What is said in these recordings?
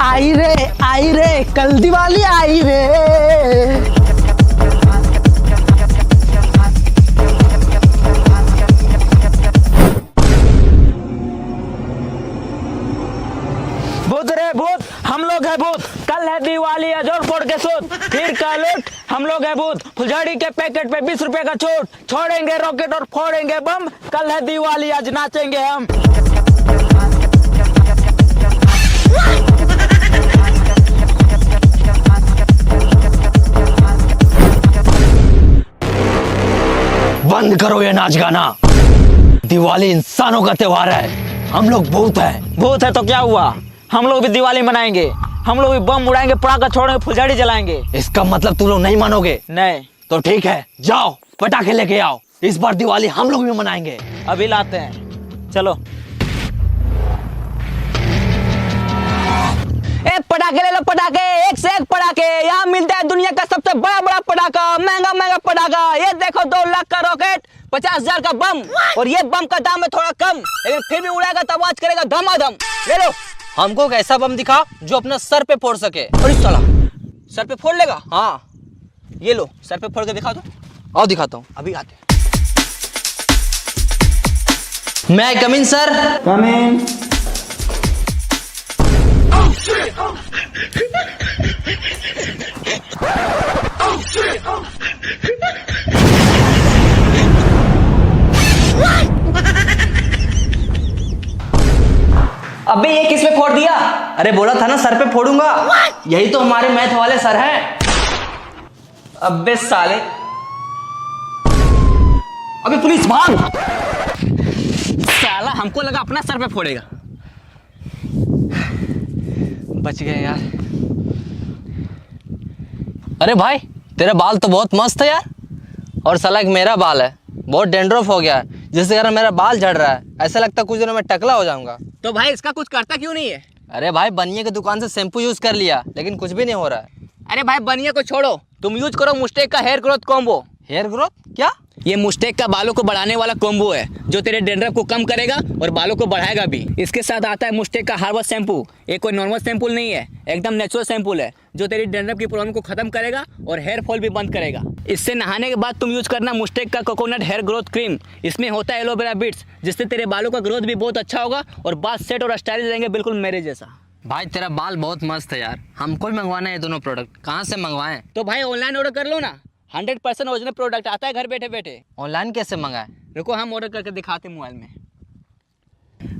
आई रे कल दिवाली आई रे। भूत रे भूत, हम लोग है भूत। कल है दिवाली, अजोर फोड़ के सूत, फिर का लूट, हम लोग है भूत। फुलझड़ी के पैकेट पे 20 रुपए का छूट, छोड़ेंगे रॉकेट और फोड़ेंगे बम। कल है दिवाली, आज नाचेंगे हम। बंद करो ये नाच गाना। दिवाली इंसानों का त्योहार है, हम लोग भूत हैं। भूत है तो क्या हुआ, हम लोग भी दिवाली मनाएंगे। हम लोग भी बम उड़ाएंगे, पटाखा छोड़ेंगे, फुलझड़ी जलाएंगे। इसका मतलब तुम लोग नहीं मानोगे? नहीं तो ठीक है, जाओ पटाखे लेके आओ। इस बार दिवाली हम लोग भी मनाएंगे। अभी लाते हैं, चलो। पटाखे ले लो, पटाखे, एक से एक पटाखे। यहाँ मिलता है दुनिया का सबसे बड़ा बड़ा पटाखा, महंगा महंगा पटाखा। ये देखो 2 लाख का रॉकेट, 50,000 का बम। और ये बम का दाम है थोड़ा कम, लेकिन फिर भी उड़ाएगा तो आवाज करेगा धमाधम। ले लो। हमको एक ऐसा बम दिखा जो अपना सर पे फोड़ सके। और इस साला सर पे फोड़ लेगा? हाँ, ये लो, सर पे फोड़ के दिखा दो। आओ दिखाता हूँ। अभी आते हैं। मैं कम इन सर। कम इन। अबे ये किसमें फोड़ दिया? अरे बोला था ना सर पे फोड़ूंगा। यही तो हमारे मैथ वाले सर हैं। अबे साले, अबे पुलिस भाग। साला हमको लगा अपना सर पे फोड़ेगा। बच गए यार। अरे भाई तेरा बाल तो बहुत मस्त है यार। और साला एक मेरा बाल है, बहुत डेंड्रफ हो गया है, जिससे कारण मेरा बाल झड़ रहा है। ऐसा लगता है कुछ दिनों में टकला हो जाऊंगा। तो भाई इसका कुछ करता क्यों नहीं है? अरे भाई बनिए की दुकान से शैम्पू यूज कर लिया, लेकिन कुछ भी नहीं हो रहा है। अरे भाई बनिया को छोड़ो, तुम यूज करो मुस्टेक का hair growth combo. Hair growth क्या? ये मुस्टेक का बालों को बढ़ाने वाला कॉम्बो है, जो तेरे डेंड्रफ को कम करेगा और बालों को बढ़ाएगा भी। इसके साथ आता है मुस्टेक का हार्बल शैम्पू। ये कोई नॉर्मल शैम्पू नहीं है, एकदम नेचुरल शैम्पू है, जो तेरी डेंड्रफ की प्रॉब्लम को खत्म करेगा और हेयर फॉल भी बंद करेगा। इससे नहाने के बाद तुम यूज करना मुस्टेक का कोकोनट हेयर ग्रोथ क्रीम। इसमें होता है एलोवेरा बीट्स, जिससे तेरे बालों का ग्रोथ भी बहुत अच्छा होगा और बाल सेट और स्टाइलिश रहेंगे, बिल्कुल मेरे जैसा। भाई तेरा बाल बहुत मस्त है यार, हमको भी मंगवाना है ये दोनों प्रोडक्ट। कहाँ से मंगवाएं? तो भाई ऑनलाइन ऑर्डर कर लो ना, 100% ओरिजिनल प्रोडक्ट आता है घर बैठे बैठे। ऑनलाइन कैसे मंगाएं? रुको हम ऑर्डर करके दिखाते हैं मोबाइल में।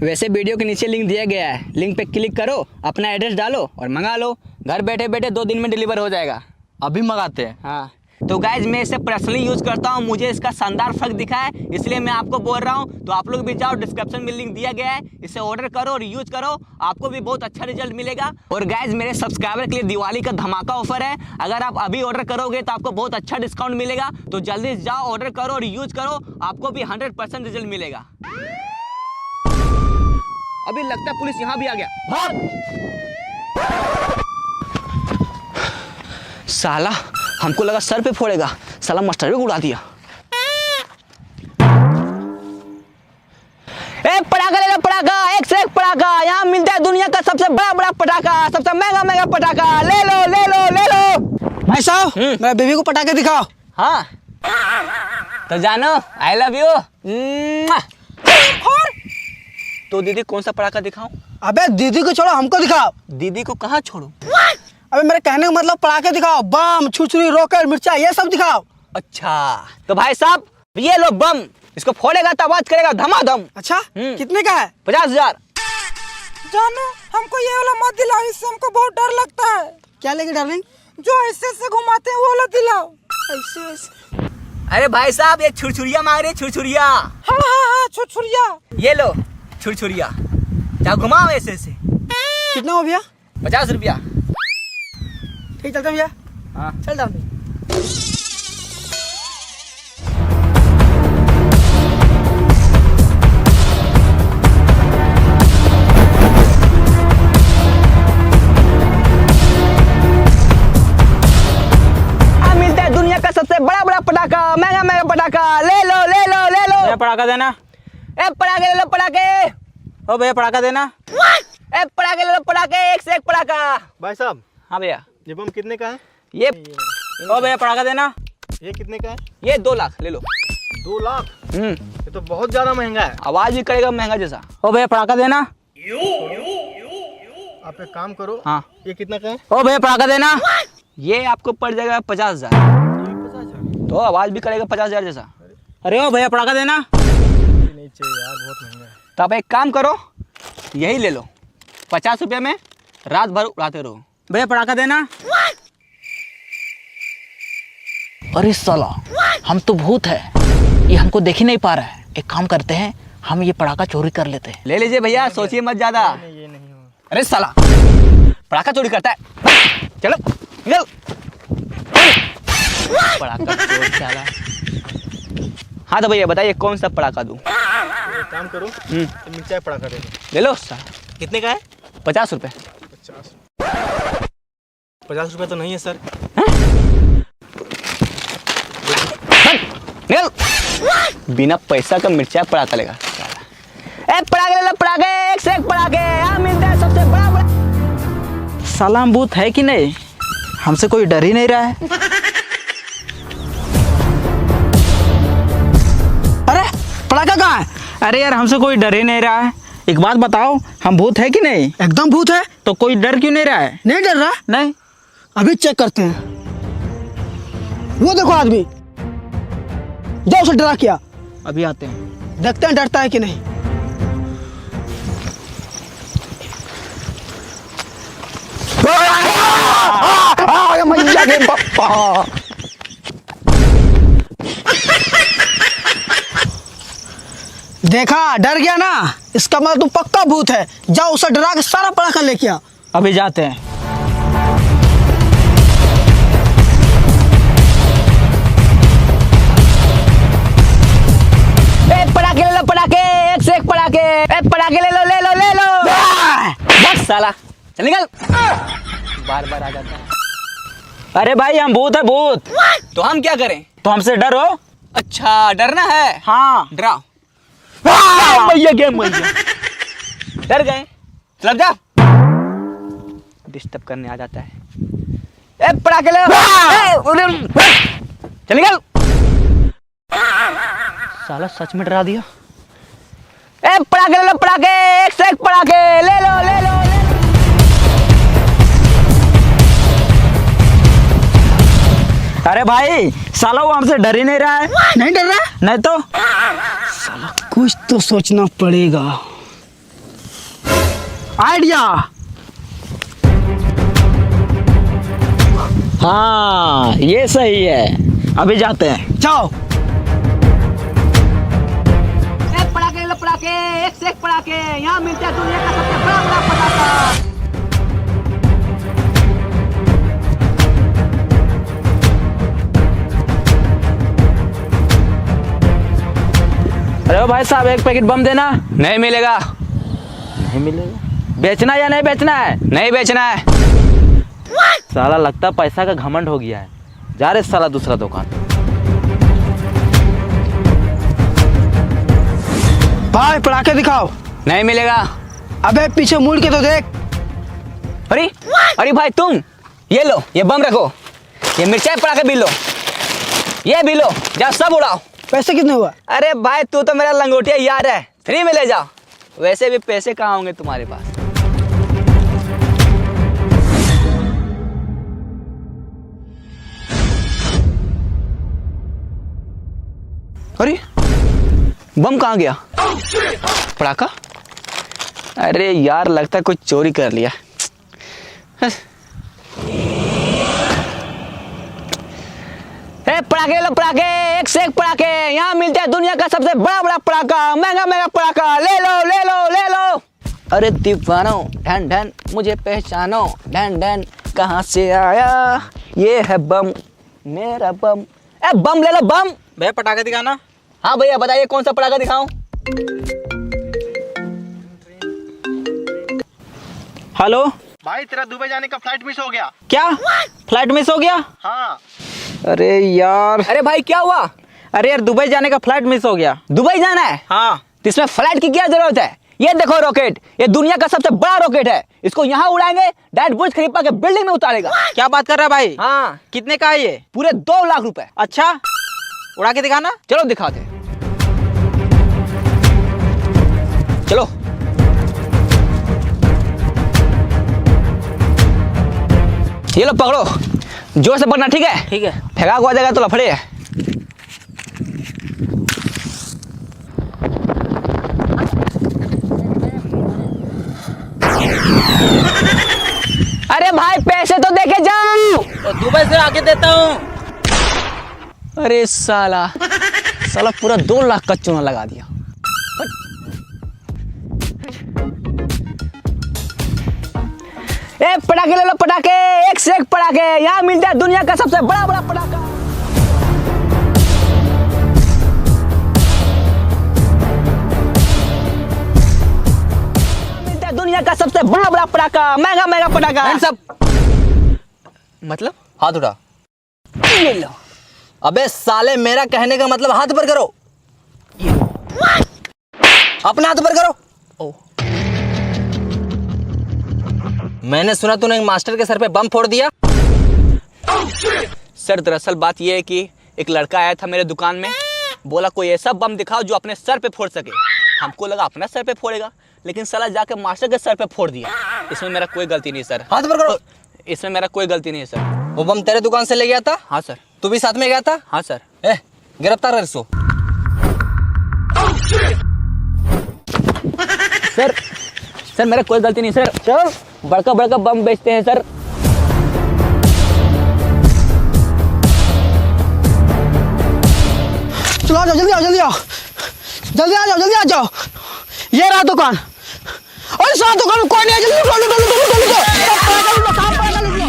वैसे वीडियो के नीचे लिंक दिया गया है, लिंक पे क्लिक करो, अपना एड्रेस डालो और मंगा लो। घर बैठे बैठे 2 दिन में डिलीवर हो जाएगा। अभी मंगाते हैं। हाँ तो गाइज मैं इसे पर्सनली यूज़ करता हूँ, मुझे इसका शानदार फर्क दिखा है, इसलिए मैं आपको बोल रहा हूँ। तो आप लोग भी जाओ, डिस्क्रिप्शन में लिंक दिया गया है, इसे ऑर्डर करो और यूज करो, आपको भी बहुत अच्छा रिजल्ट मिलेगा। और गाइज मेरे सब्सक्राइबर के लिए दिवाली का धमाका ऑफर है, अगर आप अभी ऑर्डर करोगे तो आपको बहुत अच्छा डिस्काउंट मिलेगा। तो जल्दी जाओ, ऑर्डर करो और यूज करो, आपको भी 100% रिजल्ट मिलेगा। अभी लगता है पुलिस यहाँ भी आ गया। भाग! साला हमको लगा सर पे फोड़ेगा, साला मास्टर भी उड़ा दिया। पटाखा ले लो, पटाखा, एक से एक पटाखा। यहाँ मिलता है दुनिया का सबसे बड़ा बड़ा पटाखा, सबसे महंगा महंगा पटाखा। ले लो ले लो ले लो। भाई साहब मेरा बेबी को पटाखे दिखाओ। हाँ तो जानो, आई लव यू। तो दीदी कौन सा पटाखा दिखाऊं? अबे दीदी को छोड़ो, हमको दिखाओ। दीदी को कहाँ छोड़ू? अबे मेरे कहने का मतलब पटाखे दिखाओ, बम, छुरछुरी, रॉकेट, मिर्चा, ये सब दिखाओ। अच्छा तो भाई साहब ये लो बम, इसको फोड़ेगा तो आवाज करेगा धमाधम। अच्छा कितने का है? 50,000। जानो हमको ये वाला मत दिलाओ, इससे हमको बहुत डर लगता है। क्या लेंगे डार्लिंग? जो ऐसे से घुमाते हैं वो वाला दिलाओ। ऐसे ऐसे। अरे भाई साहब ये छुरछुरिया मांग रहे, छुरछुरिया। हाँ हाँ हाँ छुरछुरिया। ये लो छुरछुरिया, जाओ घुमाओ ऐसे ऐसे। कितना हो भैया? 50 रुपया। ठीक चलता भैया। हाँ चल डाल। मिलता है दुनिया का सबसे बड़ा बड़ा पटाखा, महंगा महंगा पटाखा। ले लो ले लो ले लो। पटाखा देना। ए पटाखे ले लो, पटाखे। ओ भैया पटाखा देना। ए पटाखे ले लो पटाखे, एक से एक पटाखा। भाई साहब, हाँ भैया, ये बम कितने का है? ये ओ भैया पटाखा देना। ये कितने का है? ये 2 लाख ले लो। 2 लाख? ये तो बहुत ज्यादा महंगा है। आवाज भी करेगा महंगा जैसा। ओ भैया पटाखा देना। आप एक काम करो, हाँ। ये कितना का है? ओ भैया पटाखा देना। ये आपको पड़ जाएगा 50,000। 50,000? तो आवाज भी करेगा 50,000 जैसा। अरे ओ भैया पटाखा देना। नहीं चाहिए यार, बहुत महंगा है। तो आप एक काम करो, यही ले लो, 50 रुपये में रात भर उड़ाते रहो। भैया पटाखा देना। अरे साला, हम तो भूत है, ये हमको देख ही नहीं पा रहा है। एक काम करते हैं, हम ये पटाखा चोरी कर लेते हैं। ले लीजिए भैया, सोचिए मत ज्यादा। ये नहीं हो। अरे साला पटाखा चोरी करता है, चलो निकल। पटाखा चोर साला। हाँ तो भैया बताइए कौन सा पटाखा दूं? एक काम करो, मिर्चाई पटाखा दे दो। ले लो साला। कितने का है? 50 रुपये। 50 रुपये तो नहीं है सर। निकल। बिना पैसा का मिर्चा पटाखा लेगा साला। ए पटाखे ले लो पटाखे, एक से एक पटाखे, यहाँ मिलता है सबसे बड़ा बड़ा। साला हम भूत है कि नहीं? हमसे कोई डर ही नहीं रहा है। अरे पटाखा कहाँ है? अरे यार, हमसे कोई डर ही नहीं रहा है। एक बात बताओ, हम भूत है कि नहीं? एकदम भूत है। तो कोई डर क्यों नहीं रहा है? नहीं डर रहा? नहीं। अभी चेक करते हैं। वो देखो आदमी, जाओ उसे डरा किया। अभी आते हैं। देखते हैं डरता है कि नहीं। मैया के पप्पा। देखा, डर गया ना? इसका मतलब तू पक्का भूत है। जाओ उसे डरा के सारा पटाखा लेके आ। अभी जाते हैं। पटाखे ले लो पटाखे, एक से एक पटाखे। ए पटाखे ले लो ले लो ले लो। बस साला चल निकल। बार बार आ जाता है। अरे भाई, हम भूत है, भूत। तो हम क्या करें? तो हमसे डरो। अच्छा डरना है? हाँ। डराओ। मैया के मैया, डर गए? चल जा। डिस्टर्ब करने आ जाता है। ए पटाखे ले लो। चल निकल। साला सच में डरा दिया। ए पटाखे ले लो पटाखे, एक से एक पटाखे, ले लो ले लो ले लो। अरे भाई, साला वो हमसे डर ही नहीं रहा है। नहीं डर रहा? नहीं तो। कुछ तो सोचना पड़ेगा। आइडिया। हाँ, ये सही है। अभी जाते हैं। जाओ। पटाखे ले लो पटाखे, एक से एक पटाखे, यहाँ मिलता है दुनिया का सबसे बड़ा बड़ा पटाखा। अरे भाई साहब, एक पैकेट बम देना। नहीं मिलेगा। नहीं मिलेगा? बेचना या नहीं बेचना है? नहीं बेचना है। साला लगता पैसा का घमंड हो गया है। जा रहे साला दूसरा दुकान। भाई पटाखे दिखाओ। नहीं मिलेगा। अबे पीछे मुड़ के तो देख। अरे अरे भाई तुम, ये लो, ये बम रखो, ये मिर्चाई पटाखे भी लो, ये भी लो, जाओ सब उड़ाओ। पैसे कितने हुआ? अरे भाई तू तो मेरा लंगोटिया यार है, फ्री में ले जाओ। वैसे भी पैसे कहाँ होंगे तुम्हारे पास। अरे बम कहाँ गया? पटाखा? अरे यार लगता है कुछ चोरी कर लिया। पटाखे लो पटाखे, एक से एक पटाखे, यहाँ मिलते हैं दुनिया का सबसे बड़ा बड़ा पटाखा, महंगा महंगा पटाखा, ले लो ले लो ले लो। अरे दीवानो ढन ढन मुझे पहचानो, ढन ढन कहाँ से आया, ये है बम मेरा बम। ए बम ले लो बम। भैया पटाखा दिखाना। हाँ भैया बताइए कौन सा पटाखा दिखाऊं? हेलो भाई तेरा दुबई जाने का फ्लाइट मिस हो गया। क्या? फ्लाइट मिस हो गया? हाँ। अरे यार। अरे भाई क्या हुआ? अरे यार, दुबई जाने का फ्लाइट मिस हो गया। दुबई जाना है? हाँ। तो इसमें फ्लाइट की क्या जरूरत है? ये देखो रॉकेट, ये दुनिया का सबसे बड़ा रॉकेट है। इसको यहाँ उड़ाएंगे, डायरेक्ट बुर्ज खलीफा के बिल्डिंग में उतारेगा। क्या बात कर रहा है भाई? हाँ, कितने का है ये? पूरे 2 लाख रुपए। अच्छा, उड़ा के दिखाना। चलो दिखाते हैं। चलो। ये लो पकड़ो, जोर से पकड़ना, ठीक है? ठीक है। फेंका हुआ जाएगा तो लफड़े है। अरे भाई पैसे तो देके जाओ। तो दुबई से आके देता हूँ। अरे साला पूरा 2 लाख का चूना लगा दिया। ए पटाखे ले लो, पटाखे, एक से एक पटाखे। यहाँ मिलता है दुनिया का सबसे बड़ा बड़ा पटाखा। मिलता है दुनिया का सबसे बड़ा बड़ा पटाखा, महंगा महंगा पटाखा। Hands up. मतलब हाथ उठा। ये लो। अबे साले, मेरा कहने का मतलब हाथ ऊपर करो। अपना हाथ ऊपर करो। ओ। मैंने सुना तूने एक मास्टर के सर पे बम फोड़ दिया। सर दरअसल बात यह है कि एक लड़का आया था मेरे दुकान में, बोला कोई ऐसा बम दिखाओ जो अपने सर पे फोड़ सके। हमको लगा अपना सर पे फोड़ेगा, लेकिन साला जाके मास्टर के सर पे फोड़ दिया। इसमें मेरा कोई गलती नहीं सर। हाथ ऊपर करो। इसमें मेरा कोई गलती नहीं है सर। वो बम तेरे दुकान से ले गया था? हाँ सर। तू भी साथ में गया था? हाँ सर। गिरफ्तार कर इसको। सर मेरा कोई गलती नहीं सर। सर बड़का बड़का बम बेचते हैं सर। चलो आ जाओ, जल्दी आओ, जल्दी आओ, जल्दी आ जाओ, जल्दी आ जाओ। ये रहा दुकान। और इस दुकान में कोई नहीं है, जल्दी लूट लो, लूट लो, लूट लो, लूट लो, लूट लो, लूट लो।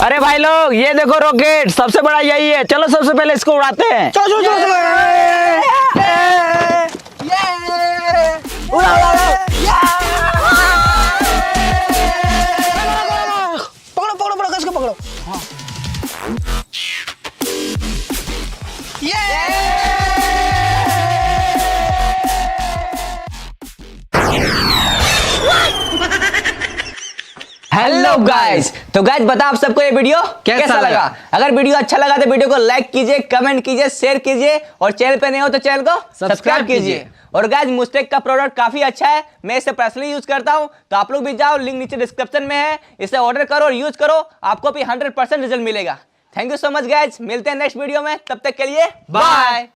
अरे भाई लोग, ये देखो रॉकेट, सबसे बड़ा यही है। चलो सबसे पहले इसको उड़ाते हैं। चलो चलो चलो चलो। उड़ा उड़ा उड़ा। पकड़ो पकड़ो पकड़ो, कसके पकड़ो। हेलो गाइस, तो गाइस बता आप सबको ये वीडियो कैसा लगा? अगर वीडियो अच्छा लगा तो वीडियो को लाइक कीजिए, कमेंट कीजिए, शेयर कीजिए, और चैनल पे नए हो तो चैनल को सब्सक्राइब कीजिए। और गाइस मुस्टेक का प्रोडक्ट काफी अच्छा है, मैं इसे पर्सनली यूज करता हूं, तो आप लोग भी जाओ, लिंक नीचे डिस्क्रिप्शन में है, इसे ऑर्डर करो और यूज करो, आपको भी 100% रिजल्ट मिलेगा। Thank you so much guys, मिलते हैं नेक्स्ट वीडियो में, तब तक के लिए बाय।